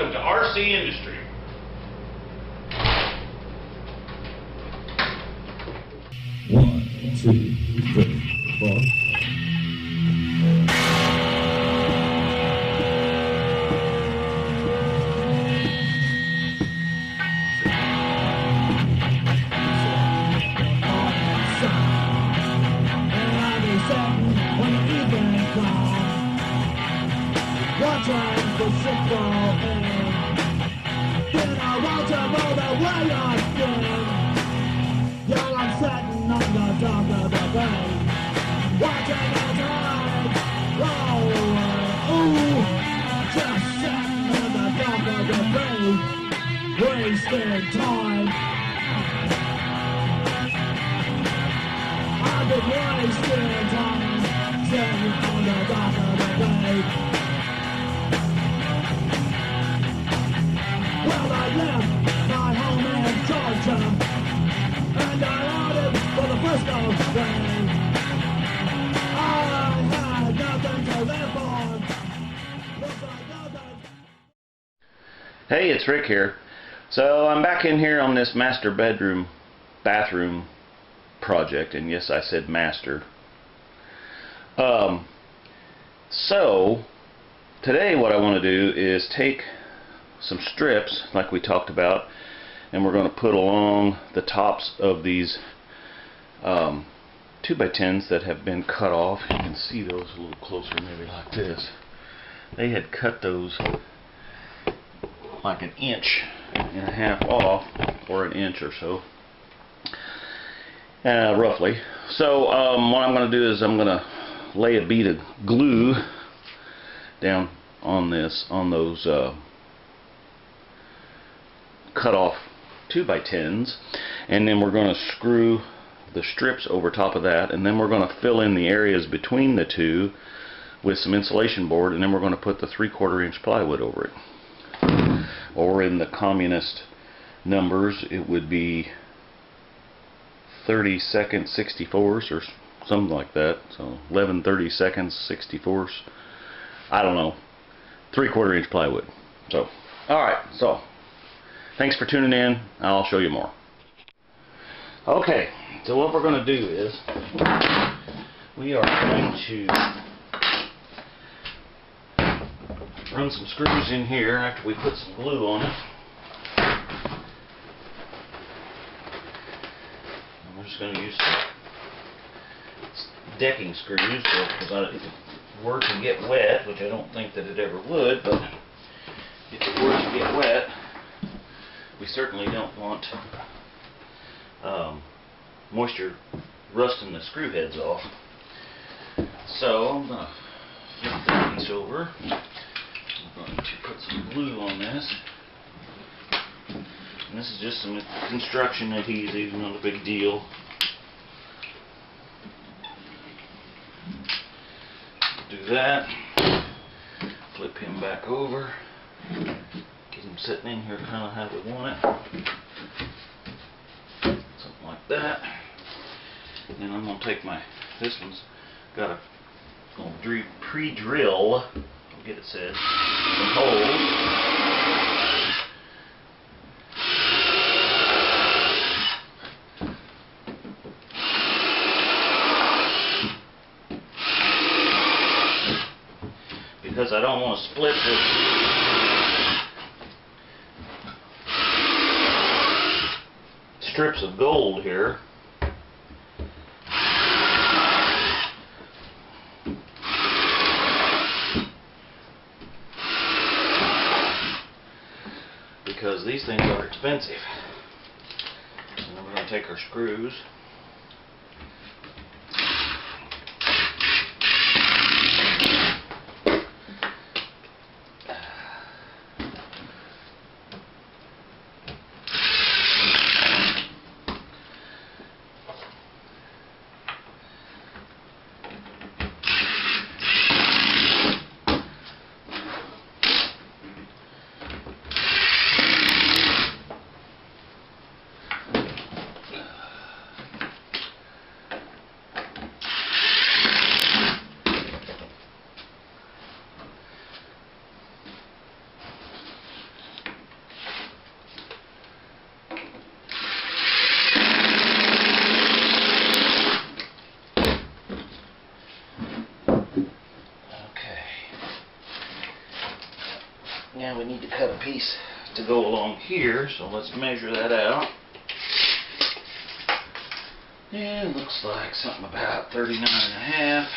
welcome to RC Industry. One, two, three, four. Watching the football end. Then I want to know the way I've been. Young, I'm sitting on the dock of the bay, watching the tide roll away. Ooh, just sitting on the dock of the bay, wasting time. I've been wasting time, sitting on the dock of the bay. Well, I left my home in Georgia, and I outed for the Frisco train. I had nothing to live for. Looks like nothing. Hey, it's Rick here. So I'm back in here on this master bathroom project, and yes, I said master. So today what I want to do is take some strips like we talked about, and we're going to put along the tops of these 2x10s that have been cut off. You can see those a little closer, maybe like this. They had cut those like an inch and a half off, or an inch or so, roughly. So what I'm going to do is I'm going to lay a bead of glue down on those cut off 2x10s, and then we're going to screw the strips over top of that, and then we're going to fill in the areas between the two with some insulation board, and then we're going to put the 3/4 inch plywood over it. Or in the communist numbers, it would be 32nd 64s or something like that. So 11 32nd 64s. I don't know. 3/4 inch plywood. So, alright, so thanks for tuning in. I'll show you more. Okay, so what we're going to do is we are going to run some screws in here after we put some glue on it. And we're just going to use some decking screws because if it were to get wet, which I don't think that it ever would, but if it were to get wet, we certainly don't want moisture rusting the screw heads off. So I'm going to flip that piece over. I'm going to put some glue on this. And this is just some construction adhesive, not a big deal. Do that. Flip him back over. Get him sitting in here kind of how we want it. Something like that. And then I'm going to take this one's got a little pre-drill, I'll get it said, some holes. Because I don't want to split the strips of gold here. Because these things are expensive. And then we're going to take our screws. And we need to cut a piece to go along here, so let's measure that out. And it looks like something about 39.5.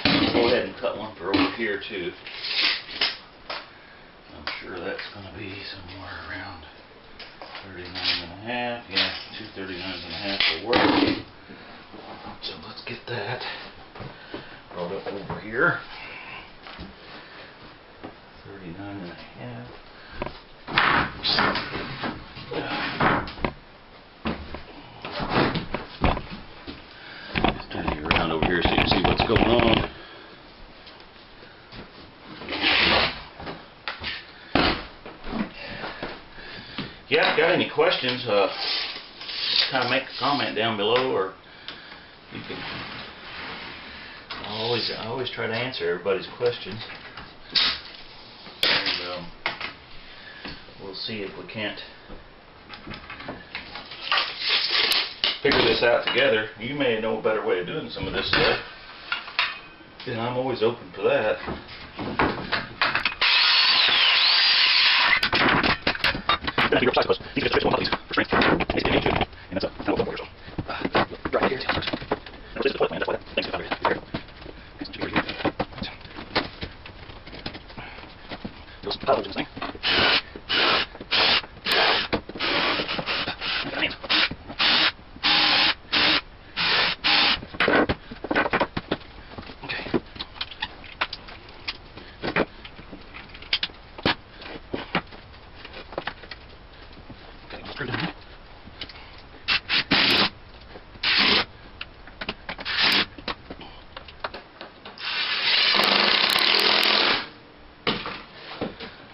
I'll go ahead and cut one for over here too. I'm sure that's going to be somewhere around 39.5. Yeah, 2 39.5 will work. So let's get that brought up over here. 39.5. Just turn you around over here so you can see what's going on. If you haven't got any questions, just kind of make a comment down below, or you can. I always try to answer everybody's questions, and we'll see if we can't figure this out together. You may know a better way of doing some of this stuff, and I'm always open for that. Right here.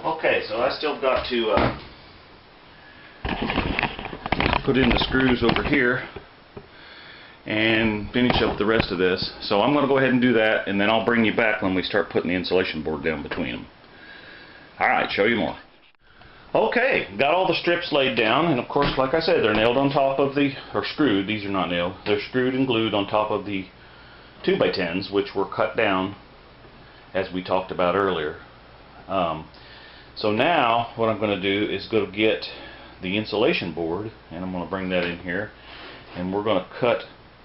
Okay, so I still got to put in the screws over here and finish up the rest of this. So I'm going to go ahead and do that, and then I'll bring you back when we start putting the insulation board down between them. Alright, show you more. Okay, got all the strips laid down, and of course, like I said, they're nailed on top of the, or screwed, these are not nailed, they're screwed and glued on top of the 2x10s, which were cut down as we talked about earlier. So now what I'm going to do is go get the insulation board, and I'm going to bring that in here, and we're going to cut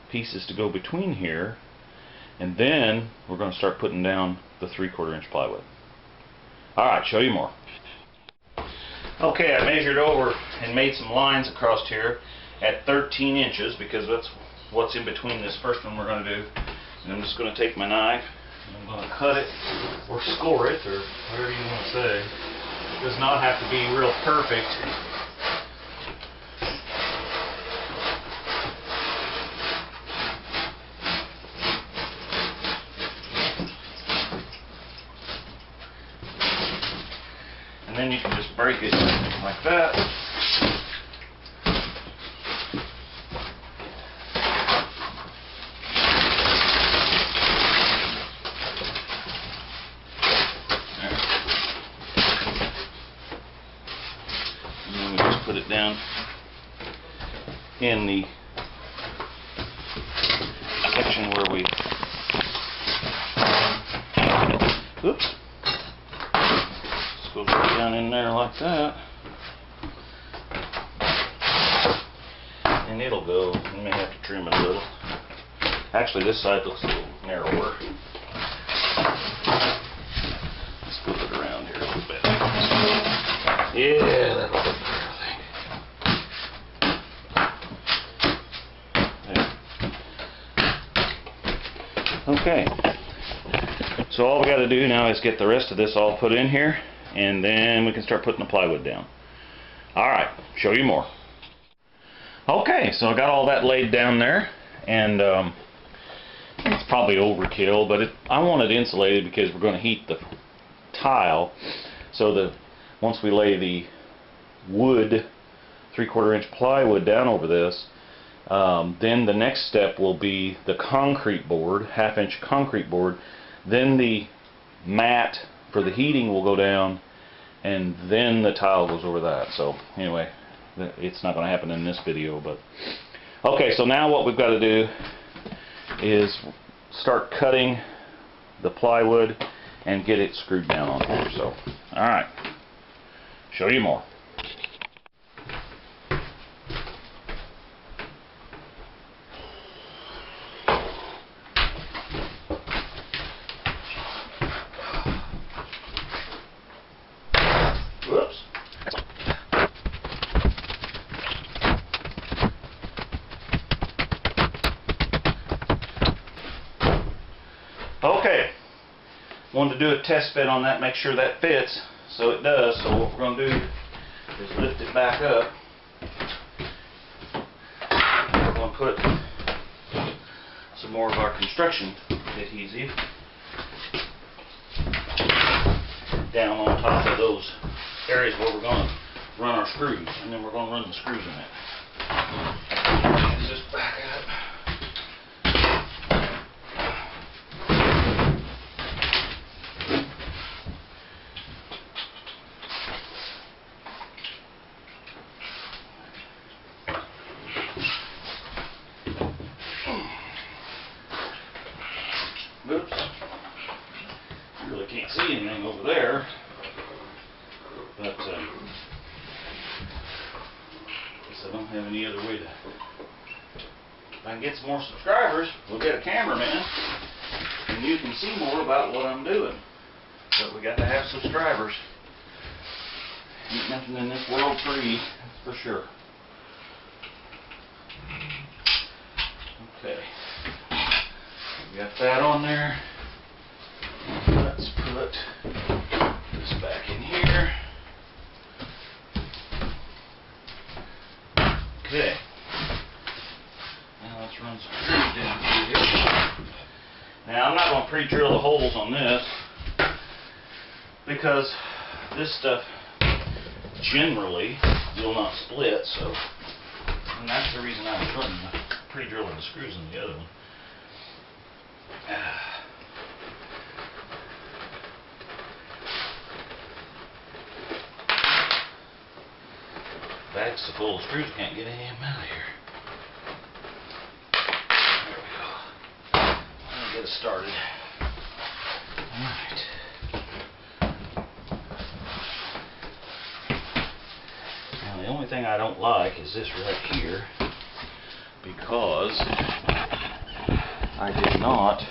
pieces to go between here, and then we're going to start putting down the 3/4 inch plywood. Alright, show you more. Okay, I measured over and made some lines across here at 13 inches because that's what's in between this first one we're going to do. And I'm just going to take my knife and I'm going to cut it or score it, or whatever you want to say. It does not have to be real perfect. And then you can just break it like that. And then we just put it down in the section where we, oops, just goes right down in there like that, and it'll go. You may have to trim it a little. Actually, this side looks a little narrower. Let's flip it around here a little bit. Yeah, that'll look better, I think. Okay, so all we got to do now is get the rest of this all put in here, and then we can start putting the plywood down. Alright, show you more. Okay, so I got all that laid down there, and it's probably overkill, but I want it insulated because we're going to heat the tile, so that once we lay the wood 3/4 inch plywood down over this, then the next step will be the concrete board, 1/2 inch concrete board. Then the mat for the heating will go down, and then the tile goes over that. So anyway, it's not going to happen in this video, but okay, so now what we've got to do is start cutting the plywood and get it screwed down on here. So alright, show you more. Whoops. Okay, wanted to do a test fit on that, make sure that fits, so it does. So what we're going to do is lift it back up. We're going to put some more of our construction adhesive down on top of those areas where we're going to run our screws, and then we're going to run the screws in it. Just back up. Oops. You really can't see anything over there, but I guess I don't have any other way to. If I can get some more subscribers, we'll get a cameraman, and you can see more about what I'm doing. But we got to have subscribers. Ain't nothing in this world free, that's for sure. Okay. We got that on there. Let's put this back in here. Okay. Now let's run some screws down through here. Now I'm not going to pre-drill the holes on this because this stuff generally will not split, so and that's the reason I was running pre-drilling the screws in the other one. Bag's so full of screws, can't get any of them out of here. There we go. I'll get us started. Alright. Now the only thing I don't like is this right here, because I did not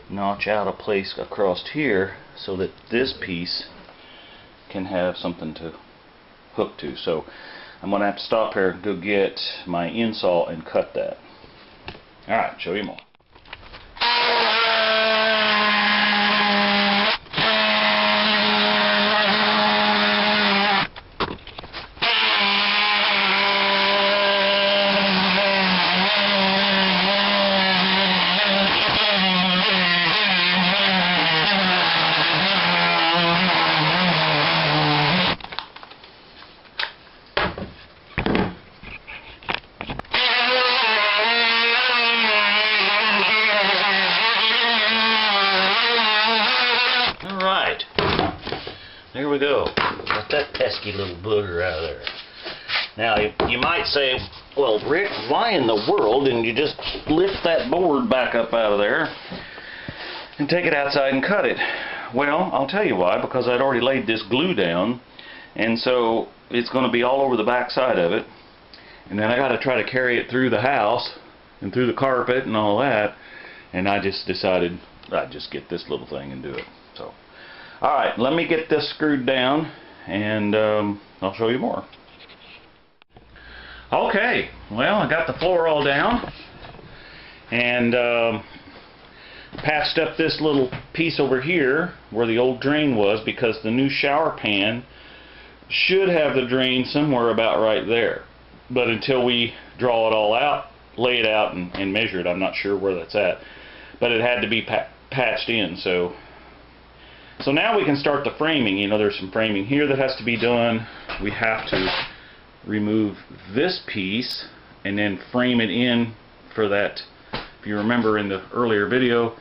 notch out a place across here so that this piece can have something to hook to. So I'm going to have to stop here and go get my insaw and cut that. Alright, show you more. There we go. Got that pesky little booger out of there. Now, you might say, well, Rick, why in the world didn't you just lift that board back up out of there and take it outside and cut it? Well, I'll tell you why. Because I'd already laid this glue down, and so it's going to be all over the back side of it. And then I got to try to carry it through the house and through the carpet and all that. And I just decided I'd just get this little thing and do it. So. Alright, let me get this screwed down and I'll show you more. Okay, well, I got the floor all down and patched up this little piece over here where the old drain was, because the new shower pan should have the drain somewhere about right there. But until we draw it all out, lay it out and measure it, I'm not sure where that's at. But it had to be patched in, so now we can start the framing. You know, there's some framing here that has to be done. We have to remove this piece and then frame it in for that. If you remember in the earlier video,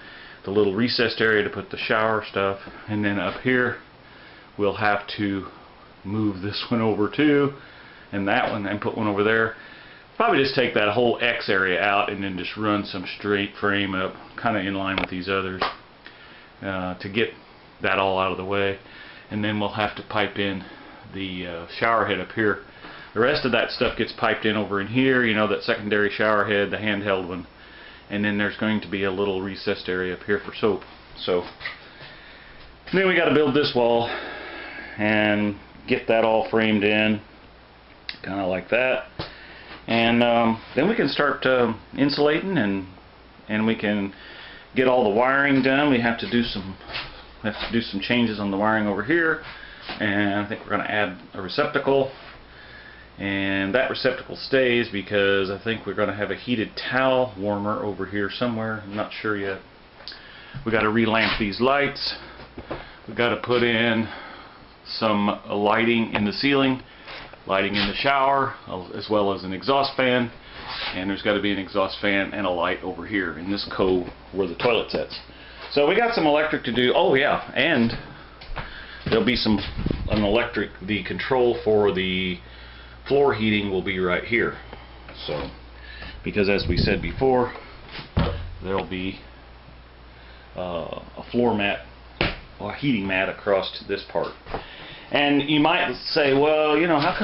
the little recessed area to put the shower stuff. And then up here, we'll have to move this one over too, and that one, and put one over there. Probably just take that whole X area out and then just run some straight frame up, kind of in line with these others, to get that all out of the way. and then we'll have to pipe in the shower head up here. The rest of that stuff gets piped in over in here, you know, that secondary shower head, the handheld one, and then there's going to be a little recessed area up here for soap. So then we got to build this wall and get that all framed in, kind of like that, and then we can start insulating, and we can get all the wiring done. We have to do some changes on the wiring over here, and I think we're going to add a receptacle, and that receptacle stays because I think we're going to have a heated towel warmer over here somewhere. I'm not sure yet. We got to relamp these lights. We got to put in some lighting in the ceiling, lighting in the shower, as well as an exhaust fan, and there's got to be an exhaust fan and a light over here in this cove where the toilet sits. So we got some electric to do. Oh yeah, and there'll be the control for the floor heating will be right here. So, because as we said before, there'll be a floor mat or a heating mat across to this part. And you might say, well, you know, how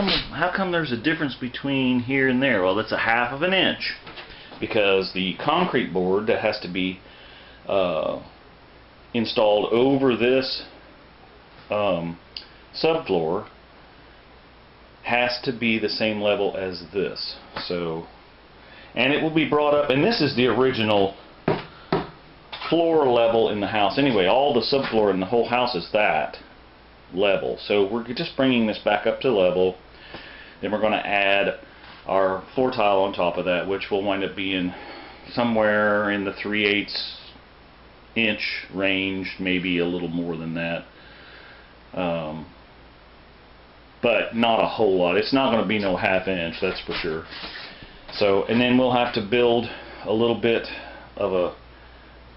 come there's a difference between here and there? Well, that's a 1/2 inch, because the concrete board that has to be installed over this subfloor has to be the same level as this. So, and it will be brought up, and this is the original floor level in the house. Anyway, all the subfloor in the whole house is that level. So we're just bringing this back up to level. Then we're going to add our floor tile on top of that, which will wind up being somewhere in the 3/8 inch range, maybe a little more than that, but not a whole lot. It's not going to be no 1/2 inch, that's for sure. So, and then we'll have to build a little bit of a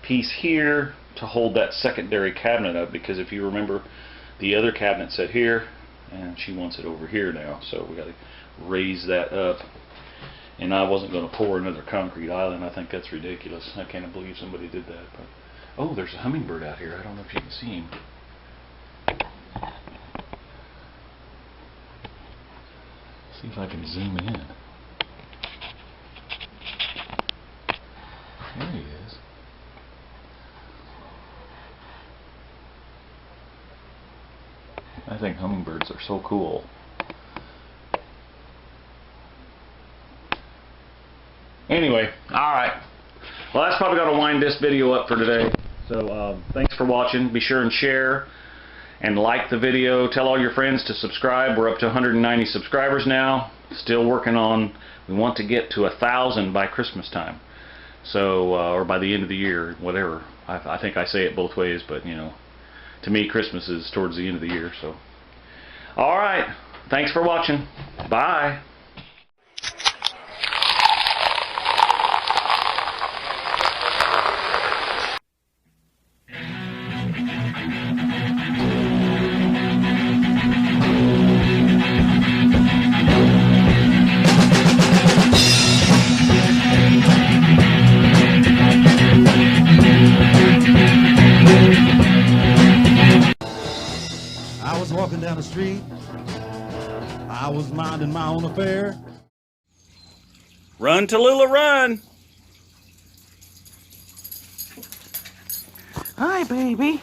piece here to hold that secondary cabinet up, because if you remember, the other cabinet set here, and she wants it over here now, so we got to raise that up. And I wasn't going to pour another concrete island. I think that's ridiculous. I can't believe somebody did that. But oh, there's a hummingbird out here. I don't know if you can see him. See if I can zoom in. There he is. I think hummingbirds are so cool. Anyway, alright. Well, that's probably going to wind this video up for today. So, thanks for watching. Be sure and share and like the video. Tell all your friends to subscribe. We're up to 190 subscribers now. Still working on, we want to get to 1,000 by Christmas time. So, or by the end of the year, whatever. I think I say it both ways, but, you know, to me, Christmas is towards the end of the year. So, all right. Thanks for watching. Bye. I was walking down the street, I was minding my own affair. Run, Tallulah, run. Hi, baby.